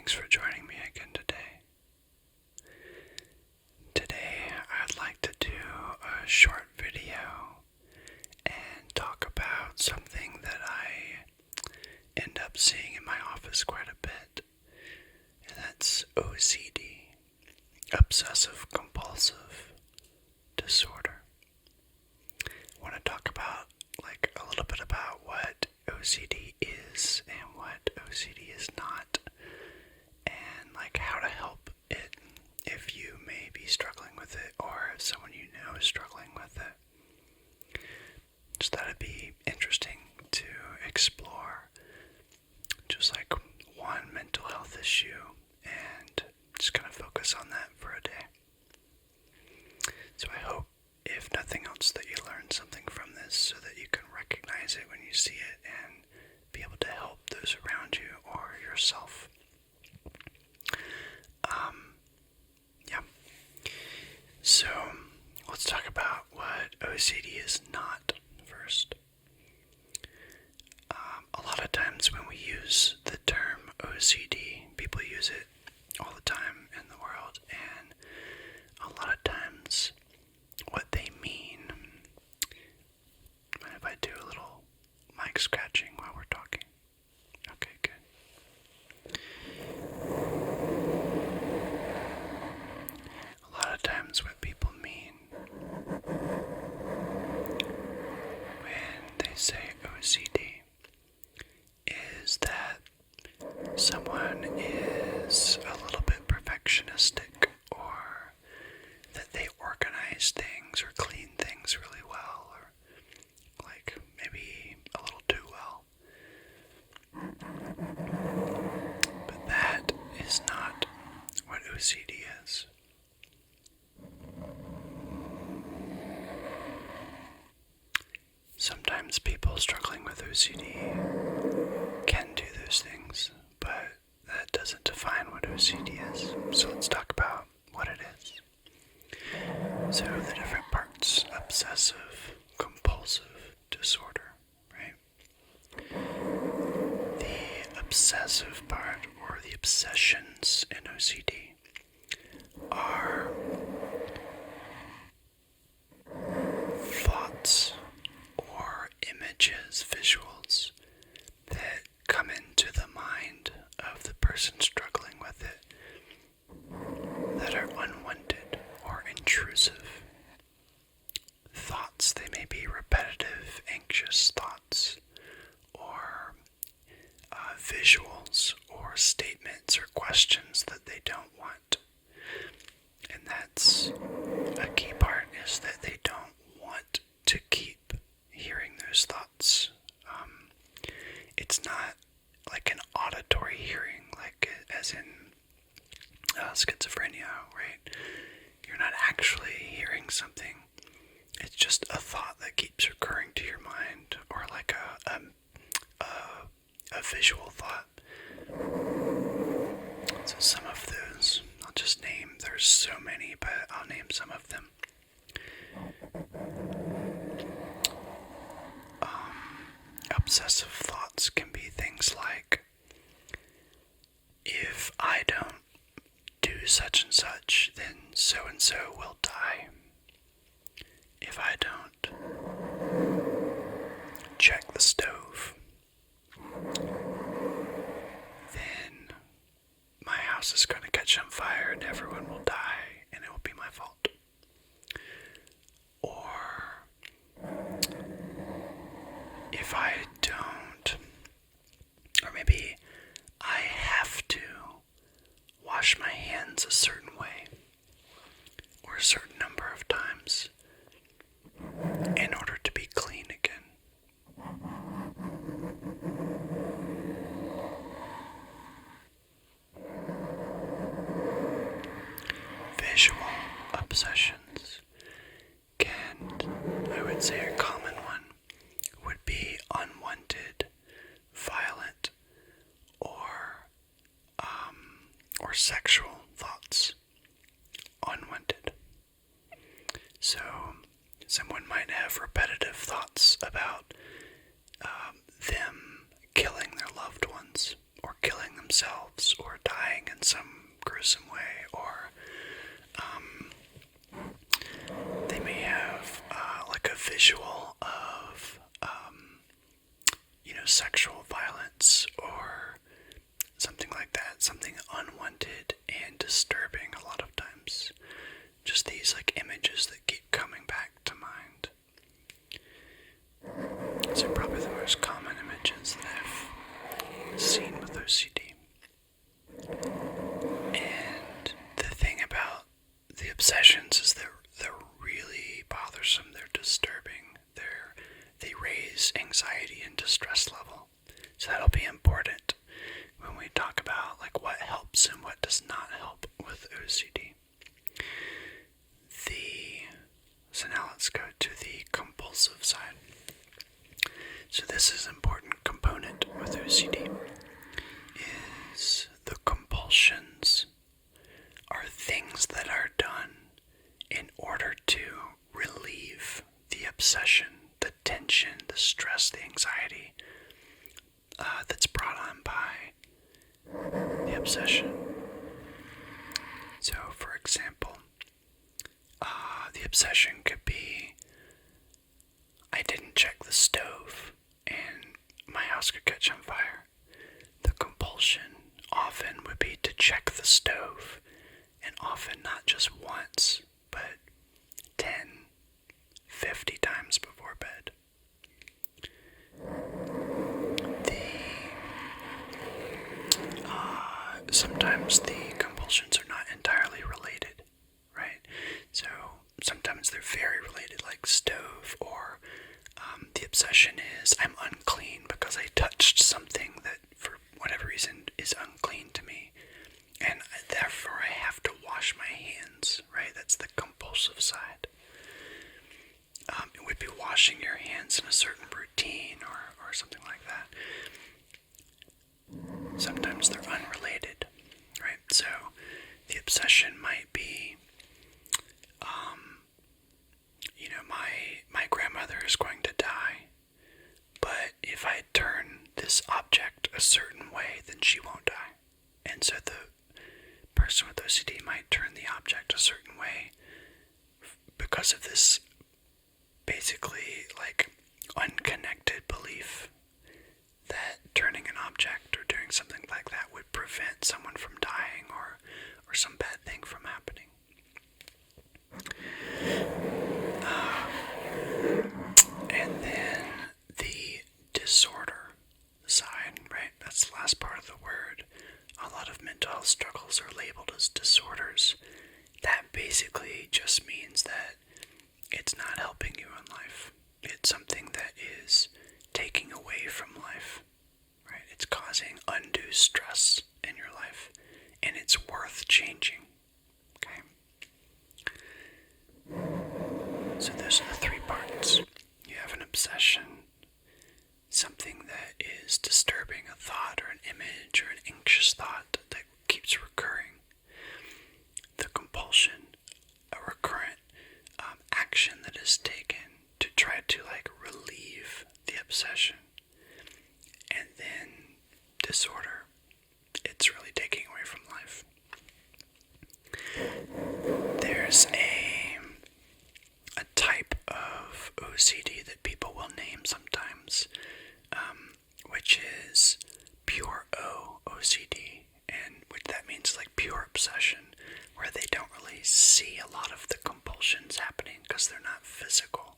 Thanks for joining me again today. Today I'd like to do a short video and talk about something that I end up seeing in my office quite a bit, and that's OCD, obsessive compulsive disorder. I want to talk about a little bit about what OCD is and what OCD is not, and how to help it if you may be struggling with it or if someone you know is struggling with it. Just thought it'd be interesting to explore just one mental health issue and just kind of focus on that for a day. So I hope, if nothing else, that you learn something from this so that you can recognize it when you see it and be able to help those around you or yourself. So let's talk about what OCD is not first. A lot of times when we use the term OCD, people use it all the time in the world, and a lot of times what they mean, mind if I do a little mic scratching while we're talking? Okay, good. A lot of times what people mean when they say OCD is that someone is a little bit perfectionistic, or that they organize things or clean things really well, or maybe a little too well. But that is not what OCD is. Sometimes people struggling with OCD can do those things, but that doesn't define what OCD is. So let's talk about what it is. So the different parts: obsessive, compulsive disorder, right? The obsessive part, or the obsessions in OCD, are thoughts or images, visuals, that come into the mind of the person struggling with it that are unwanted or intrusive thoughts. They may be repetitive, anxious thoughts, or visuals, or statements or questions that they don't want. And that's a key part, is that they don't want to keep hearing those thoughts. It's not like an auditory hearing, as in schizophrenia, right? You're not actually hearing something. It's just a thought that keeps recurring to your mind, or a visual thought. So some of those, I'll just name, there's so many, but I'll name some of them. Obsessive thoughts can be things like, if I don't do such and such, then so and so will die. If I don't check the stove, then my house is going to catch on fire and everyone will die and it will be my fault. Or if I don't, or maybe I have to wash my hands a certain way, or a certain number of times, in order to be clean again. Visual obsessions I would say a common one would be unwanted, violent, or sexual thoughts. Unwanted. So, someone might have repetitive thoughts about them killing their loved ones, or killing themselves, or dying some gruesome way, or they may have like a visual of sexual violence or something like that, something unwanted and disturbing a lot of times. Just these like images that keep coming back to mind. These are probably the most common images that I've seen with OCD. And the thing about the obsessions is they're really bothersome, they're disturbing, they raise anxiety and distress level. So that'll be important when we talk about like what helps and what does not help with OCD. So now let's go to the compulsive side. So this is an important component with OCD, is the compulsions are things that are done in order to relieve the obsession, the tension, the stress, the anxiety that's brought on by the obsession. So, for example, the obsession could be, I didn't check the stove and my house could catch on fire. The compulsion often would be to check the stove, and often not just once, but 10, 50 times before bed. Sometimes the compulsions are not entirely related, right? So sometimes they're very related, like stove, or the obsession is I'm unclean because I touched something that for whatever reason is unclean to me, and therefore I have to wash my hands, right? That's the compulsive side. It would be washing your hands in a certain routine or something like that. Sometimes they're unrelated, right? So the obsession might be, my grandmother is going to die, but if I turn this object a certain way, then she won't die. And so the person with OCD might turn the object a certain way because of this basically like unconnected belief that turning an object or doing something like that would prevent someone from dying or some bad thing from happening. And then the disorder side, right? That's the last part of the word. A lot of mental health struggles are labeled as disorders. That basically just means that it's not helping you in life. It's something that is taking away from life, right? It's causing undue stress in your life, and it's worth changing, okay? So those are the three parts. You have an obsession, something that is disturbing, a thought or an image or an anxious thought that keeps recurring. The compulsion, a recurrent action that is taken to try to relieve the obsession. And then disorder, it's really taking away from life. There's a type of OCD that people will name sometimes, which is pure OCD, and which that means pure obsession, where they don't really see a lot of the compulsions happening because they're not physical.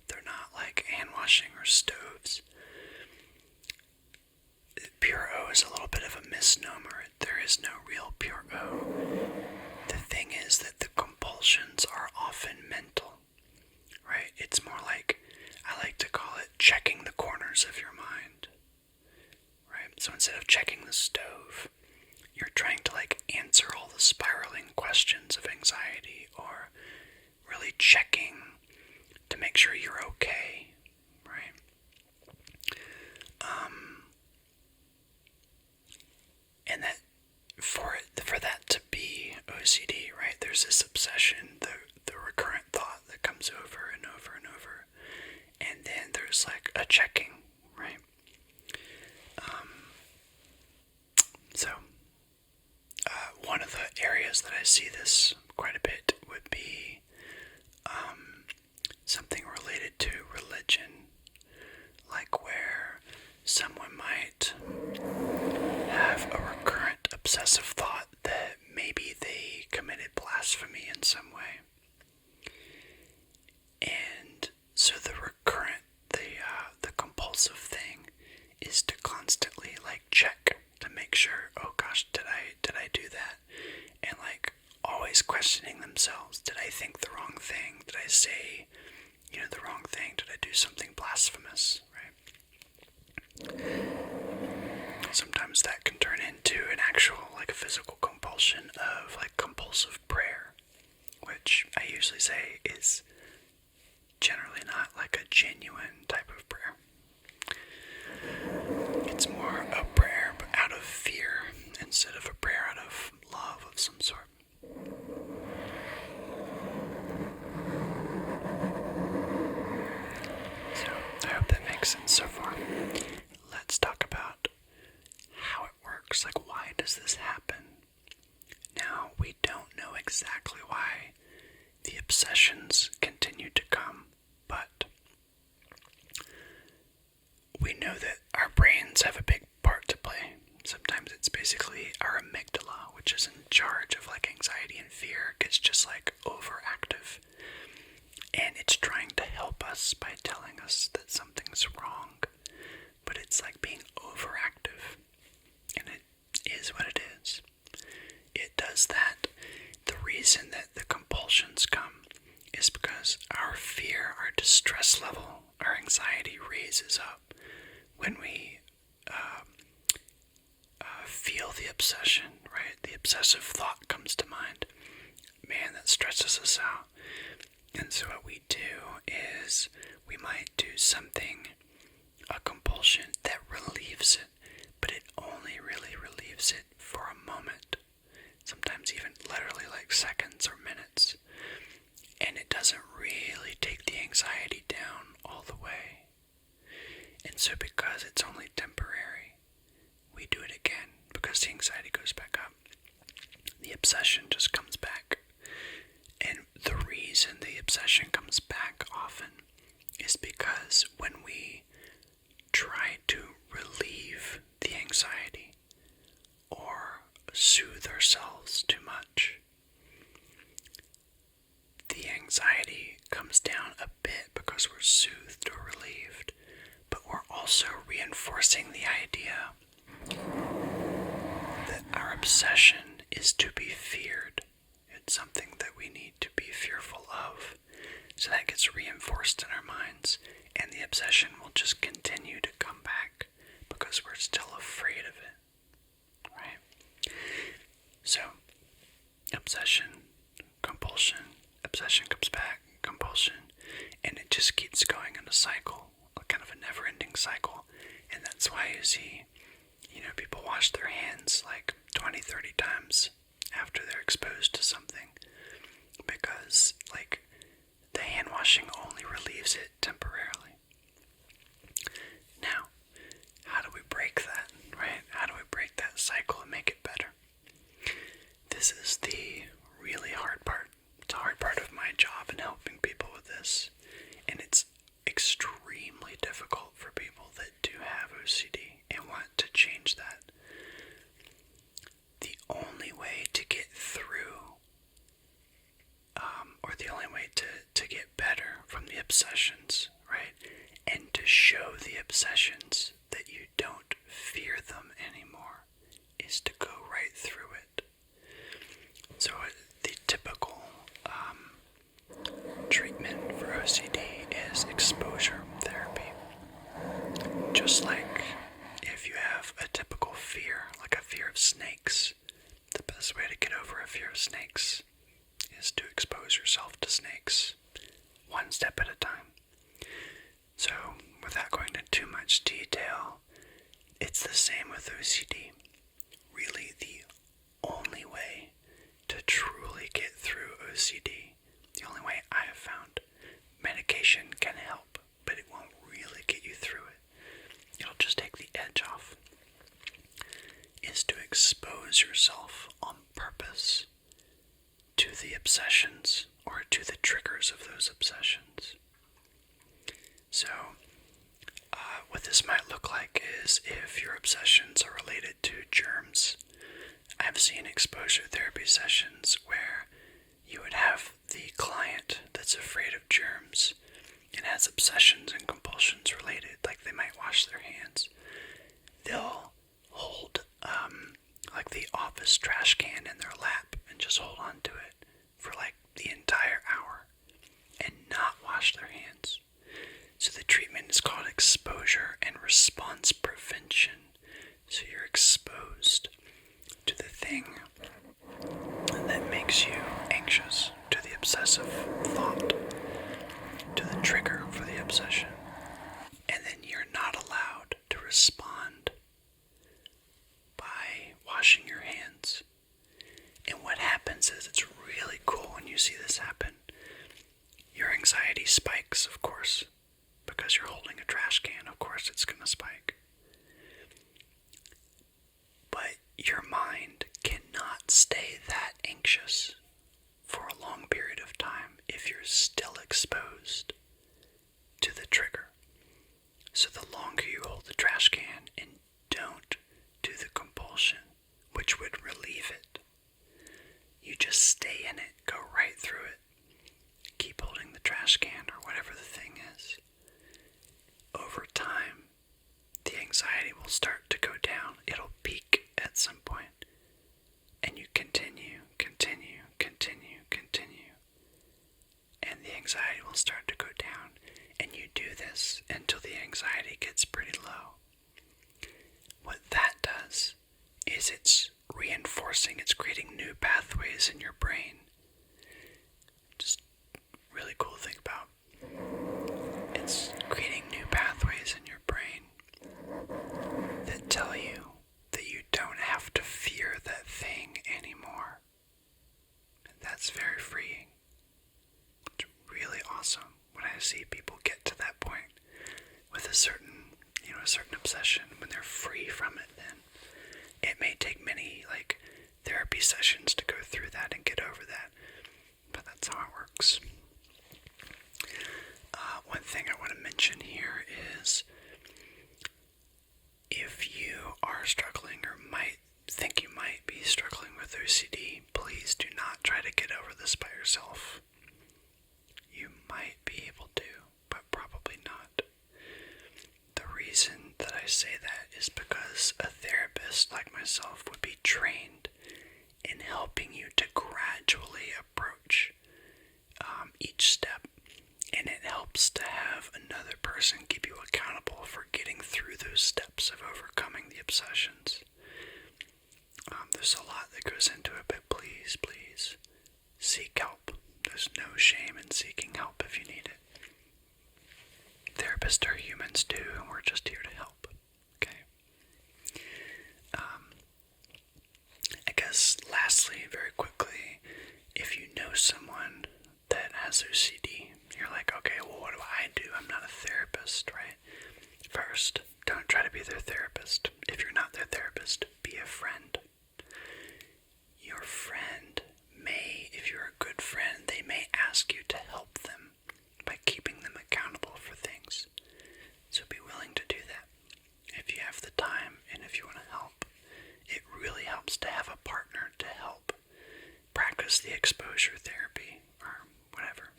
They're not like hand washing or stoves. Pure O is a little bit of a misnomer. There is no real pure O. The thing is that the compulsions are often mental, right? It's more like, I like to call it checking the corners of your mind, right? So instead of checking the stove, you're trying to answer all the spiraling questions of anxiety, or really checking to make sure you're okay, right? And that for that to be OCD, right? There's this obsession, the recurrent thought that comes over and over and over, and then there's a checking, right? see this quite a bit would be something related to religion, like where someone might have a recurrent obsessive thought that maybe they committed blasphemy in some way. And so the compulsive thing is to constantly check to make sure, oh gosh, did I do that? And always questioning themselves. Did I think the wrong thing? Did I say, the wrong thing? Did I do something blasphemous, right? Sometimes that can turn into an actual, a physical compulsion of, compulsive prayer, which I usually say is generally not, a genuine type of prayer. It's more a prayer but out of fear instead of a prayer out of love of some sort. So, I hope that makes sense so far. Let's talk about how it works. Why does this happen? Now, we don't know exactly why the obsessions continue to come, but we know that our brains have a big part to play. Sometimes it's basically our amygdala, which is in charge of anxiety and fear, gets just overactive. And it's trying to help us by telling us that something's wrong, but it's being overactive. And it is what it is. It does that. The reason that the compulsions come is because our fear, our distress level, our anxiety raises up when we feel the obsession, right? The obsessive thought comes to mind. Man, that stresses us out. And so what we do is we might do something, a compulsion that relieves it, but it only really relieves it for a moment. Sometimes even literally seconds or minutes. And it doesn't really take the anxiety down all the way. And so because it's only temporary, we do it again because the anxiety goes back up. The obsession just comes back. And the reason the obsession comes back often is because when we try to relieve the anxiety or soothe ourselves too much, the anxiety comes down a bit because we're soothed or relieved, but we're also reinforcing the idea that our obsession is to be feared. It's something that we need to be fearful of. So that gets reinforced in our minds, and the obsession will just continue to come back because we're still afraid of it, right? So, obsession, compulsion, obsession comes back, compulsion, and it just keeps going in a cycle, kind of a never-ending cycle. And that's why you see, people wash their hands 20, 30 times after they're exposed to something, because the hand washing only relieves it temporarily. Now, how do we break that, right? How do we break that cycle and make it better? This is the really hard part. It's a hard part of my job in helping people with this, and it's extremely difficult for people that do have OCD and want to change that. The only way to get through, or the only way to get better from the obsessions, right, and to show the obsessions that you don't fear them anymore, is to go right through it. So the typical treatment for OCD is exposure therapy. Just like if you have a typical fear, like a fear of snakes, the best way to get over a fear of snakes is to expose yourself to snakes, one step at a time. So, without going into too much detail, it's the same with OCD. Really, the only way to truly get through OCD, the only way I have found, medication can help, but it won't really get you through it. It'll just take the edge off, is to expose yourself on purpose the obsessions or to the triggers of those obsessions. So, what this might look like is if your obsessions are related to germs. I've seen exposure therapy sessions where you would have the client that's afraid of germs and has obsessions and compulsions related, like they might wash their hands. They'll hold like the office trash can in their lap and just hold on to it for like the entire hour and not wash their hands. So the treatment is called exposure and response prevention. So you're exposed to the thing that makes you anxious, to the obsessive thought, to the trigger for the obsession. And then you're not allowed to respond by washing your hands. And what happens is, it's really cool when you see this happen. Your anxiety spikes, of course, because you're holding a trash can. Of course it's going to spike. But your mind cannot stay that anxious for a long period of time if you're still exposed to the trigger. So the longer you hold the trash can and don't do the compulsion, which would relieve it, you just stay in it, go right through it, keep holding the trash can or whatever the thing is. Over time, the anxiety will start to go down. It'll peak at some point, and you continue, and the anxiety will start to go down, and you do this until the anxiety gets pretty low. What that does is it's reinforcing, it's creating new pathways in your brain. Just really cool to think about. It's creating new pathways in your brain that tell you that you don't have to fear that thing anymore. And that's very freeing. It's really awesome when I see people get to that point with a certain obsession, when they're free from it. Then it may take many therapy sessions to go through that and get over that, but that's how it works. One thing I want to mention here is, if you are struggling or might think you might be struggling with OCD, please do not try to get over this by yourself. You might be able to, but probably not. The reason that I say that is because a therapist like myself would be trained in helping you to gradually approach each step. And it helps to have another person keep you accountable for getting through those steps of overcoming the obsessions. There's a lot that goes into it, but please seek help. There's no shame in seeking help if you need it. Therapists are humans too, and we're just here to help. Okay. I guess lastly, very quickly, if you know someone that has OCD, you're like, okay, well, what do I do? I'm not a therapist, right? First, don't try to be their therapist. If you're not their therapist, be a friend. Your friend may, if you're a good friend, they may ask you to help them by keeping them accountable for things. So be willing to do that. If you have the time and if you want to help, it really helps to have a partner to help practice the exposure therapy or whatever.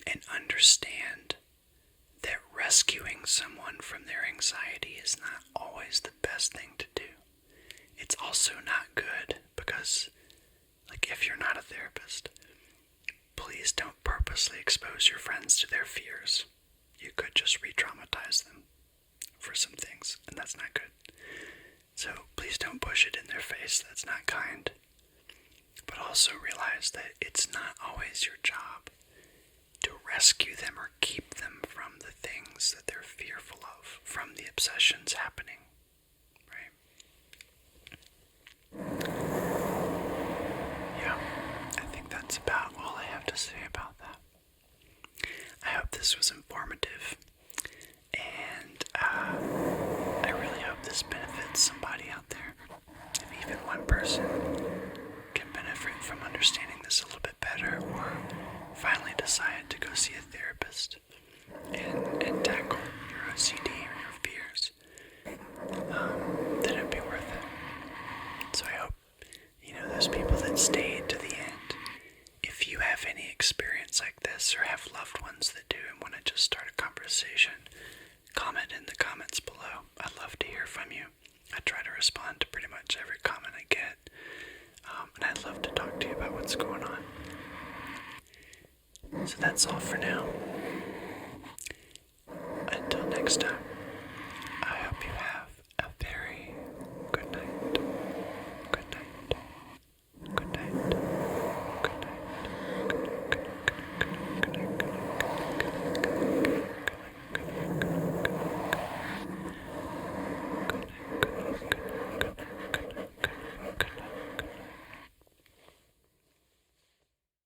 And understand that rescuing someone from their anxiety is not always the best thing to do. It's also not good because, if you're not a therapist, please don't purposely expose your friends to their fears. You could just re-traumatize them for some things, and that's not good. So please don't push it in their face. That's not kind. But also realize that it's not always your job to rescue them or keep them from the things that they're fearful of, from the obsessions happening, right? Yeah, I think that's about all I have to say about that. I hope this was informative, and I really hope this benefits somebody out there, if even one person. see a therapist and tackle your OCD or your fears, then it'd be worth it. So I hope, those people that stayed to the end, if you have any experience like this or have loved ones that do and want to just start a conversation, comment in the comments below. I'd love to hear from you. I try to respond to pretty much every comment I get, and I'd love to talk to you about what's going on. So that's all for now. Until next time.